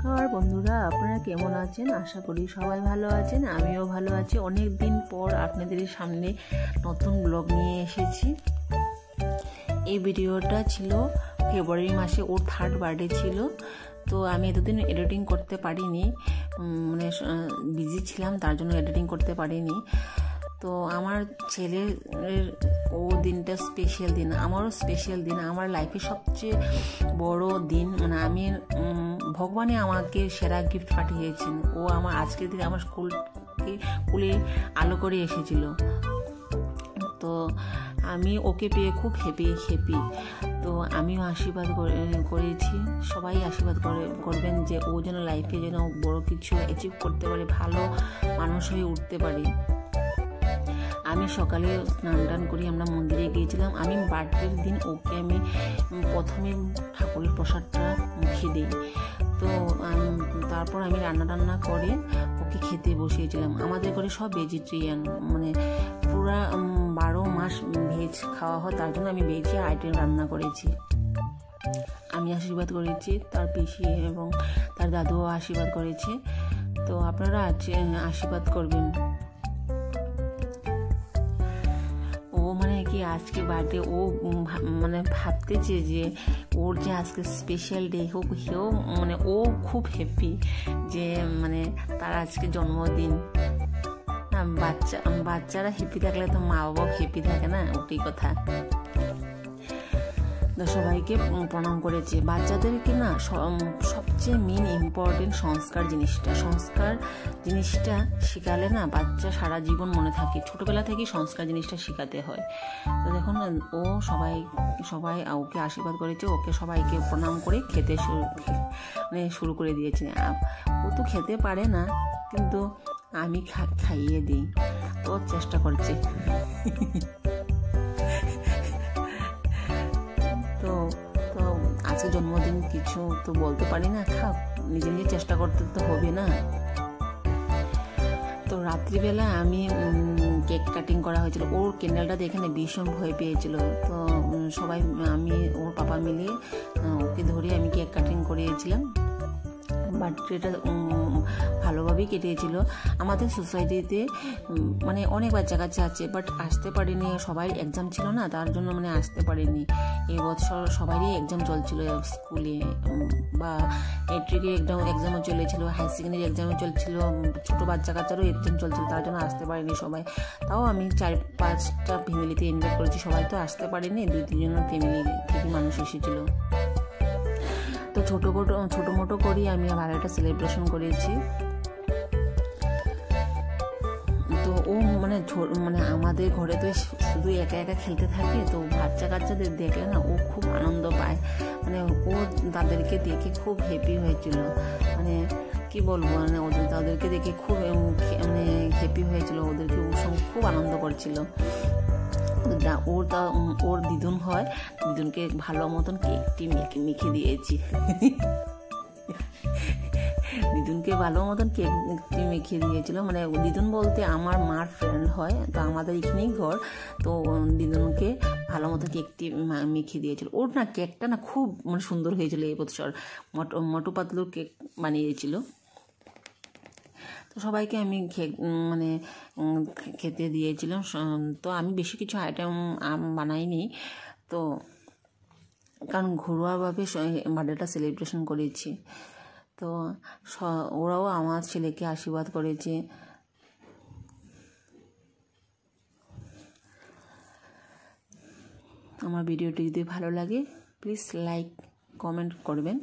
নমস্কার বন্ধুরা, আপনারা কেমন আছেন? আশা করি সবাই ভালো আছেন। আমিও ভালো আছি। অনেক দিন পর আপনাদের সামনে নতুন ব্লগ নিয়ে এসেছি। এই ভিডিওটা ছিল ফেব্রুয়ারি মাসে, ওর 3rd বার্থডে ছিল। তো আমি এতদিন এডিটিং করতে পারিনি, মানে বিজি ছিলাম, তার জন্য এডিটিং করতে পারিনি। তো আমার ছেলের ও দিনটা স্পেশাল দিন, আমারও স্পেশাল দিন, আমার লাইফে সবচেয়ে বড় দিন। মানে আমি ভগবানে আমাকে সেরা গিফট পাঠিয়েছেন। ও আমার আজকের দিনে আমার স্কুলে আলো করে এসেছিল। তো আমি ওকে পেয়ে খুব হ্যাপি। তো আমিও আশীর্বাদ করেছি, সবাই আশীর্বাদ করবেন যে ও যেন লাইফে যেন বড় কিছু অ্যাচিভ করতে পারে, ভালো মানুষ হয়ে উঠতে পারে। আমি সকালে স্নান করি, আমরা মন্দিরে গিয়েছিলাম। আমি বার্থডের দিন ওকে আমি প্রথমে ঠাকুরের প্রসাদটা মুখে দিই। তো তারপর আমি রান্না করে ওকে খেতে বসিয়েছিলাম। আমাদের ঘরে সব ভেজিটেরিয়ান, মানে পুরা 12 মাস ভেজ খাওয়া হয়, তার জন্য আমি ভেজে আইটেম রান্না করেছি। আমি আশীর্বাদ করেছি, তার পিসি এবং তার দাদুও আশীর্বাদ করেছে। তো আপনারা আশীর্বাদ করবেন। ও মানে কি আজকে বার্থডে, ও মানে ভাবতেছে যে ওর যে আজকে স্পেশাল ডে হোক, সেও মানে ও খুব হ্যাপি যে মানে তার আজকে জন্মদিন। বাচ্চারা হ্যাপি থাকলে তো মা বাবাও হ্যাপি থাকে না, ওটাই কথা। তো সবাইকে প্রণাম করেছে। বাচ্চাদেরকে না সবচেয়ে মেন ইম্পর্টেন্ট সংস্কার জিনিসটা শেখালে না বাচ্চা সারা জীবন মনে থাকে। ছোটবেলা থেকেই সংস্কার জিনিসটা শেখাতে হয়। তো দেখুন ও সবাই ওকে আশীর্বাদ করেছে, ওকে সবাইকে প্রণাম করে খেতে শুরু করে দিয়েছে। ও তো খেতে পারে না, কিন্তু আমি খাইয়ে দিই, তো চেষ্টা করছে। তো আজকে জন্মদিন, কিছু তো বলতে পারি না, নিজে চেষ্টা করতে তো হবে না। তো রাত্রিবেলা আমি কেক কাটিং করা হয়েছিল। ওর ক্যান্ডেলটা দেখে না ভীষণ ভয় পেয়েছিল। তো সবাই, আমি ওর পাপা মিলে ওকে ধরে আমি কেক কাটিং করিয়েছিলাম। বার্থডেটা ভালোভাবেই কেটেছিল। আমাদের সোসাইটিতে মানে অনেক বাচ্চা কাচ্চা আছে, বাট আসতে পারেনি, সবাই এক্সাম ছিল না, তার জন্য মানে আসতে পারেনি। এবছর সবারই এক্সাম চলছিল স্কুলে, বা ম্যাট্রিকের এক্সামও চলেছিল, হায়ার সেকেন্ডারি এক্সামও চলছিল, ছোটো বাচ্চা কাচ্চারও এক্সাম চলছিল, তার জন্য আসতে পারেনি সবাই। তাও আমি 4-5টা ফ্যামিলিতে ইনভাইট করেছি, সবাই তো আসতে পারেনি, 2-3 জন ফ্যামিলি থেকে মানুষ এসেছিল। তো ছোটো মোটো করি আমি ভালো একটা সেলিব্রেশন করেছি। তো ও মানে আমাদের ঘরে তো শুধু একা খেলতে থাকে, তো বাচ্চা কাচ্চাদের দেখলে না ও খুব আনন্দ পায়। মানে ও তাদেরকে দেখে খুব হ্যাপি হয়েছিল। মানে কি বলবো, মানে তাদেরকে দেখে খুব মানে হ্যাপি হয়েছিল, ওদেরকে ওর সঙ্গে খুব আনন্দ করছিল। ওর দিদুন হয়, দিদুনকে ভালো মতন কেকটি মেখে দিয়েছি। দিদুনকে ভালো মতন কেকটি মেখে দিয়েছিল। মানে দিদুন বলতে আমার মার ফ্রেন্ড হয়, তো আমাদের এখানেই ঘর। তো দিদুনকে ভালো মতো কেকটি মেখে দিয়েছিল। ওর না কেকটা না খুব মানে সুন্দর হয়েছিল। এই বছর মোটু পাতলুর কেক বানিয়েছিল। তো সবাইকে আমি মানে খেতে দিয়েছিলাম। তো আমি বেশি কিছু আইটেম বানাইনি, তো কারণ ঘরোয়াভাবে বার্থডেটা সেলিব্রেশন করেছি। তো ওরাও আমার ছেলেকে আশীর্বাদ করেছে। আমার ভিডিওটি যদি ভালো লাগে প্লিজ লাইক কমেন্ট করবেন।